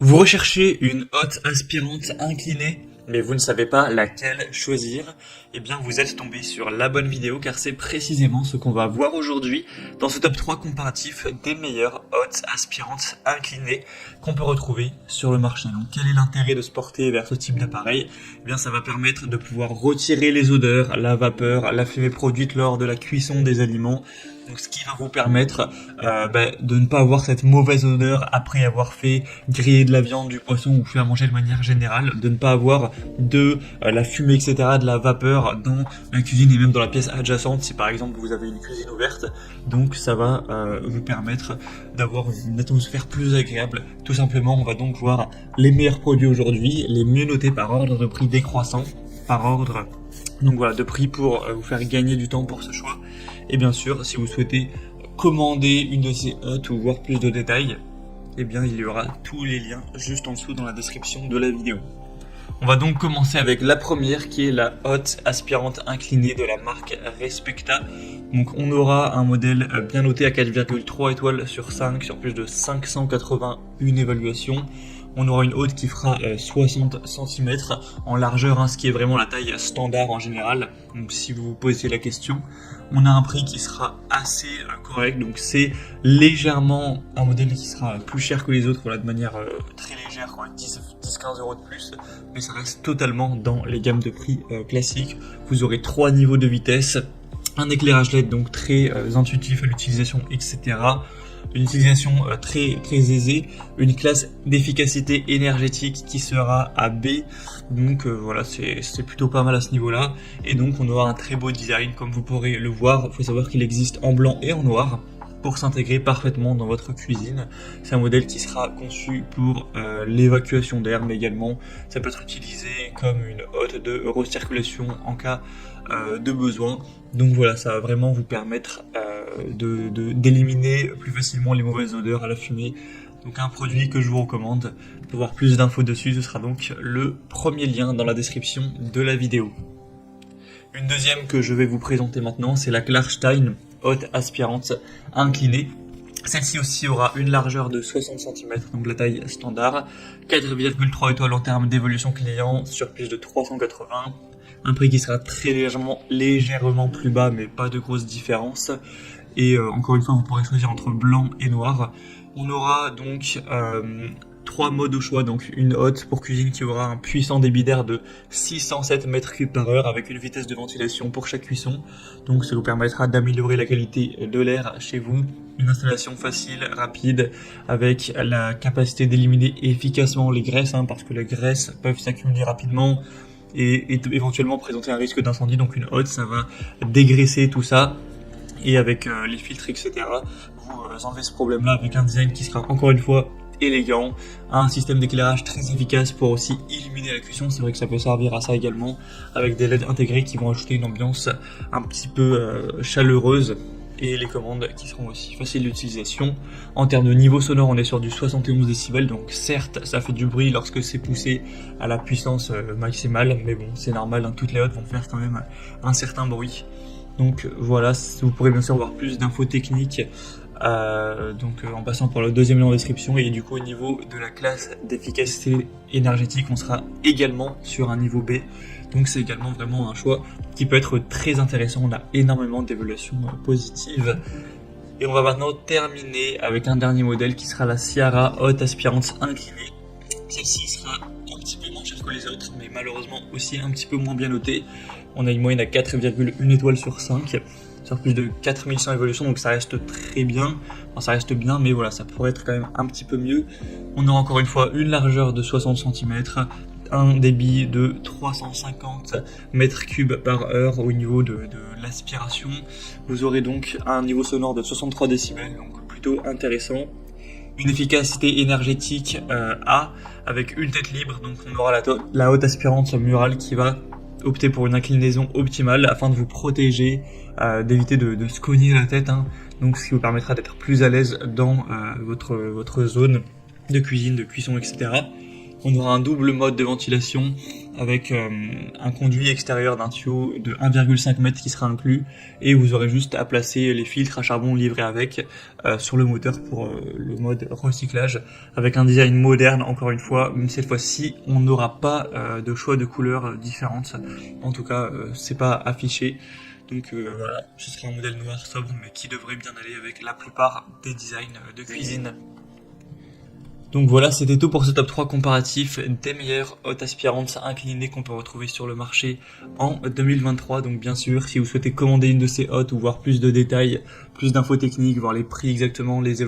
Vous recherchez une hotte aspirante inclinée, mais vous ne savez pas laquelle choisir? Eh bien, vous êtes tombé sur la bonne vidéo car c'est précisément ce qu'on va voir aujourd'hui dans ce top 3 comparatif des meilleures hottes aspirantes inclinées qu'on peut retrouver sur le marché. Donc, quel est l'intérêt de se porter vers ce type d'appareil? Eh bien, ça va permettre de pouvoir retirer les odeurs, la vapeur, la fumée produite lors de la cuisson des aliments. Donc, ce qui va vous permettre de ne pas avoir cette mauvaise odeur après avoir fait griller de la viande, du poisson ou fait à manger de manière générale, de ne pas avoir de la fumée, etc., de la vapeur dans la cuisine et même dans la pièce adjacente si par exemple vous avez une cuisine ouverte. Donc ça va vous permettre d'avoir une atmosphère plus agréable. Tout simplement, on va donc voir les meilleurs produits aujourd'hui, les mieux notés par ordre de prix décroissant, par ordre donc voilà, de prix pour vous faire gagner du temps pour ce choix. Et bien sûr, si vous souhaitez commander une de ces hottes ou voir plus de détails, eh bien il y aura tous les liens juste en dessous dans la description de la vidéo. On va donc commencer avec la première qui est la hotte aspirante inclinée de la marque Respecta. Donc on aura un modèle bien noté à 4,3 étoiles sur 5 sur plus de 581 évaluations. On aura une hotte qui fera 60 cm en largeur, ce qui est vraiment la taille standard en général. Donc si vous vous posez la question, on a un prix qui sera assez correct. Donc c'est légèrement un modèle qui sera plus cher que les autres, voilà, de manière très légère, 10-15 euros de plus. Mais ça reste totalement dans les gammes de prix classiques. Vous aurez 3 niveaux de vitesse, un éclairage LED donc très intuitif à l'utilisation, etc. Une utilisation très aisée, une classe d'efficacité énergétique qui sera à B, donc voilà, c'est plutôt pas mal à ce niveau-là, et donc on aura un très beau design comme vous pourrez le voir. Il faut savoir qu'il existe en blanc et en noir pour s'intégrer parfaitement dans votre cuisine. C'est un modèle qui sera conçu pour l'évacuation d'air, mais également ça peut être utilisé comme une hotte de recirculation en cas de besoin. Donc voilà, ça va vraiment vous permettre d'éliminer plus facilement les mauvaises odeurs à la fumée. Donc un produit que je vous recommande. Pour voir plus d'infos dessus, ce sera donc le premier lien dans la description de la vidéo. Une deuxième que je vais vous présenter maintenant, c'est la Klarstein hotte aspirante inclinée. Celle-ci aussi aura une largeur de 60 cm, donc la taille standard, 4,3 étoiles en termes d'évolution client sur plus de 380. Un prix qui sera très légèrement plus bas, mais pas de grosse différence. Et encore une fois, vous pourrez choisir entre blanc et noir. On aura donc 3 modes au choix, donc une hotte pour cuisine qui aura un puissant débit d'air de 607 m3 par heure avec une vitesse de ventilation pour chaque cuisson. Donc ça vous permettra d'améliorer la qualité de l'air chez vous. Une installation facile, rapide, avec la capacité d'éliminer efficacement les graisses, parce que les graisses peuvent s'accumuler rapidement et éventuellement présenter un risque d'incendie. Donc une hotte, ça va dégraisser tout ça. Et avec les filtres, etc., vous enlevez ce problème-là avec un design qui sera encore une fois élégant, un système d'éclairage très efficace pour aussi illuminer la cuisson. C'est vrai que ça peut servir à ça également, avec des LED intégrés qui vont ajouter une ambiance un petit peu chaleureuse, et les commandes qui seront aussi faciles d'utilisation. En termes de niveau sonore, on est sur du 71 décibels, donc certes ça fait du bruit lorsque c'est poussé à la puissance maximale, mais bon, c'est normal, toutes les hottes vont faire quand même un certain bruit. Donc voilà, vous pourrez bien sûr voir plus d'infos techniques en passant par le deuxième lien en description. Et du coup, au niveau de la classe d'efficacité énergétique, on sera également sur un niveau B. Donc c'est également vraiment un choix qui peut être très intéressant. On a énormément d'évaluations positives. Et on va maintenant terminer avec un dernier modèle qui sera la Ciara hotte aspirante inclinée. Celle-ci sera un petit peu moins chère que les autres, mais malheureusement aussi un petit peu moins bien notée. On a une moyenne à 4,1 étoiles sur 5, sur plus de 4100 évolutions, donc ça reste très bien. Enfin, ça reste bien, mais voilà, ça pourrait être quand même un petit peu mieux. On a encore une fois une largeur de 60 cm, un débit de 350 m3 par heure au niveau de l'aspiration. Vous aurez donc un niveau sonore de 63 décibels, donc plutôt intéressant. Une efficacité énergétique A, avec une tête libre, donc on aura la hotte aspirante murale qui va opter pour une inclinaison optimale afin de vous protéger, d'éviter de se cogner la tête, donc ce qui vous permettra d'être plus à l'aise dans votre zone de cuisine, de cuisson, etc. On aura un double mode de ventilation avec un conduit extérieur d'un tuyau de 1,5 m qui sera inclus, et vous aurez juste à placer les filtres à charbon livrés avec sur le moteur pour le mode recyclage, avec un design moderne encore une fois. Mais cette fois-ci on n'aura pas de choix de couleurs différentes, en tout cas c'est pas affiché. Donc voilà, ce sera un modèle noir sobre mais qui devrait bien aller avec la plupart des designs de cuisine. Donc voilà, c'était tout pour ce top 3 comparatif des meilleures hottes aspirantes inclinées qu'on peut retrouver sur le marché en 2023. Donc bien sûr, si vous souhaitez commander une de ces hottes ou voir plus de détails, plus d'infos techniques, voir les prix exactement, les